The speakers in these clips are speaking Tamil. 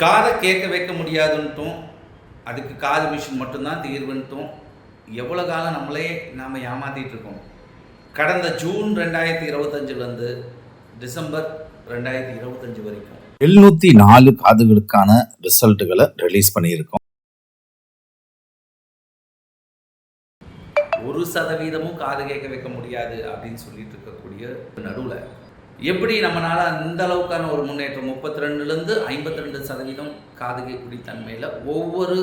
காதை கேட்க வைக்க முடியாதுன்ட்டும், அதுக்கு காது மிஷின் மட்டும்தான் தீர்வுன்ட்டும் எவ்வளோ காலம் நாம் ஏமாற்றிட்டு இருக்கோம். கடந்த ஜூன் 2025 டிசம்பர் 2025 வரைக்கும் 704 காதுகளுக்கான ரிசல்ட்டுகளை ரிலீஸ் பண்ணியிருக்கோம். 1% காது கேட்க வைக்க முடியாது அப்படின்னு சொல்லிட்டு இருக்கக்கூடிய நடுவில் எப்படி நம்மளால் அந்த அளவுக்கான ஒரு முன்னேற்றம் 32லேருந்து 52% காது கேட்கக்கூடிய தன்மையில் ஒவ்வொரு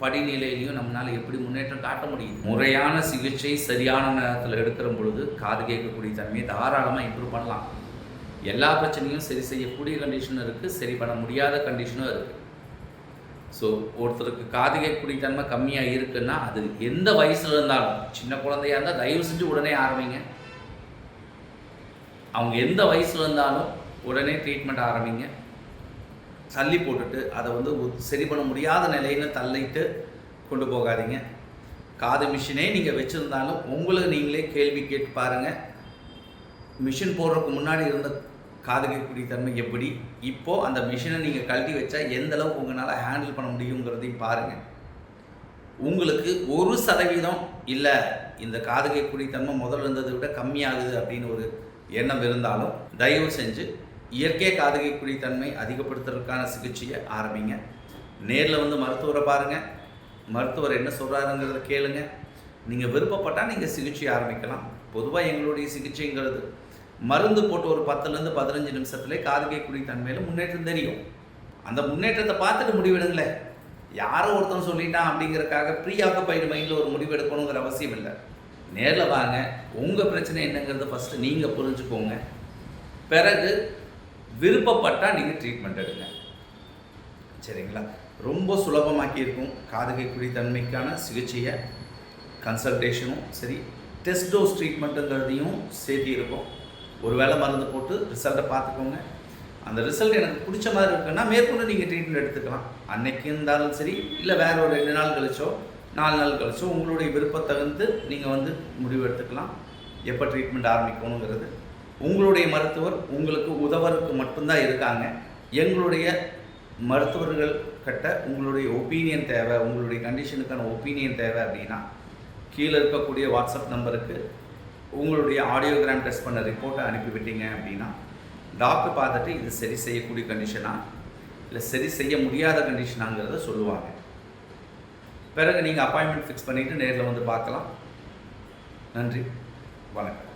படிநிலையிலையும் நம்மளால் எப்படி முன்னேற்றம் காட்ட முடியும். முறையான சிகிச்சை சரியான நேரத்தில் எடுக்கிற பொழுது காது கேட்கக்கூடிய தன்மையை தாராளமாக இம்ப்ரூவ் பண்ணலாம். எல்லா பிரச்சனையும் சரி செய்யக்கூடிய கண்டிஷனும் இருக்குது, சரி பண்ண முடியாத கண்டிஷனும் இருக்குது. ஸோ ஒருத்தருக்கு காது கேட்கக்கூடிய தன்மை கம்மியாக இருக்குன்னா அது எந்த வயசில் இருந்தாலும், சின்ன குழந்தையாக இருந்தால் தயவு செஞ்சு உடனே ஆரம்பிங்க. அவங்க எந்த வயசில் இருந்தாலும் உடனே ட்ரீட்மெண்ட் ஆரம்பிங்க. தள்ளி போட்டுட்டு அதை சரி பண்ண முடியாத நிலையில் தள்ளிட்டு கொண்டு போகாதீங்க. காது மிஷினே நீங்கள் வச்சுருந்தாலும் உங்களுக்கு நீங்களே கேள்வி கேட்டு பாருங்கள். மிஷின் போடுறதுக்கு முன்னாடி இருந்த காது கேட்கக்கூடிய தன்மை எப்படி, இப்போது அந்த மிஷினை நீங்கள் கழட்டி வச்சா எந்த அளவுக்கு உங்களால் ஹேண்டில் பண்ண முடியுங்கிறதையும் பாருங்கள். உங்களுக்கு 1% இல்லை இந்த காது கேட்கக்கூடிய தன்மை முதல்ல இருந்ததை விட கம்மியாகுது அப்படின்னு ஒரு எண்ணம் இருந்தாலும் தயவு செஞ்சு இயற்கை காது கேட்கக்கூடிய தன்மை அதிகப்படுத்துறதுக்கான சிகிச்சையை ஆரம்பிங்க. நேரில் மருத்துவரை பாருங்கள், மருத்துவர் என்ன சொல்கிறாருங்கிறத கேளுங்க. நீங்கள் விருப்பப்பட்டால் நீங்கள் சிகிச்சை ஆரம்பிக்கலாம். பொதுவாக எங்களுடைய சிகிச்சைங்கிறது மருந்து போட்டு ஒரு 10லேருந்து 15 நிமிஷத்துலேயே காது கேட்கக்கூடிய தன்மையில் முன்னேற்றம் தெரியும். அந்த முன்னேற்றத்தை பார்த்துட்டு முடிவெடுங்களேன். யாரோ ஒருத்தன் சொல்லிட்டான் அப்படிங்கிறதுக்காக ப்ரீ ஆக்குபைடு மைண்டில் ஒரு முடிவு எடுக்கணுங்கிற அவசியம் இல்லை. நேரில் வாங்க, உங்கள் பிரச்சனை என்னங்கிறத ஃபஸ்ட்டு நீங்கள் புரிஞ்சுக்கோங்க. பிறகு விருப்பப்பட்டால் நீங்கள் ட்ரீட்மெண்ட் எடுங்க. சரிங்களா? ரொம்ப சுலபமாக்கி இருக்கும் காது கேட்கக்கூடிய தன்மைக்கான சிகிச்சையை. கன்சல்டேஷனும் சரி, டெஸ்ட் டோஸ் ட்ரீட்மெண்ட்டுங்கிறதையும் சேர்த்தி இருக்கும். ஒரு வேளை மருந்து போட்டு ரிசல்ட்டை பார்த்துக்கோங்க. அந்த ரிசல்ட் எனக்கு பிடிச்ச மாதிரி இருக்குன்னா மேற்கொண்டு நீங்கள் ட்ரீட்மெண்ட் எடுத்துக்கலாம். அன்னைக்கு இருந்தாலும் சரி, இல்லை வேறு ஒரு 2 நாள் கழிச்சோ 4 நாள் கழிச்சோ உங்களுடைய விருப்பத்தகுந்து நீங்கள் முடிவு எடுத்துக்கலாம். எப்போ ட்ரீட்மெண்ட் ஆரம்பிக்கணுங்கிறது உங்களுடைய மருத்துவர் உங்களுக்கு உதவருக்கு மட்டும்தான் இருக்காங்க. எங்களுடைய மருத்துவர்கள் கிட்ட உங்களுடைய ஒப்பீனியன் தேவை, உங்களுடைய கண்டிஷனுக்கான ஒப்பீனியன் தேவை அப்படின்னா கீழே இருக்கக்கூடிய வாட்ஸ்அப் நம்பருக்கு உங்களுடைய ஆடியோகிராம் டெஸ்ட் பண்ண ரிப்போர்ட்டை அனுப்பிவிட்டீங்க அப்படின்னா டாக்டர் பார்த்துட்டு இது சரி செய்யக்கூடிய கண்டிஷனா இல்லை சரி செய்ய முடியாத கண்டிஷனாங்கிறத சொல்லுவாங்க. பிறகு நீங்கள் அப்பாயின்மெண்ட் ஃபிக்ஸ் பண்ணிவிட்டு நேரில் பார்க்கலாம். நன்றி, வணக்கம்.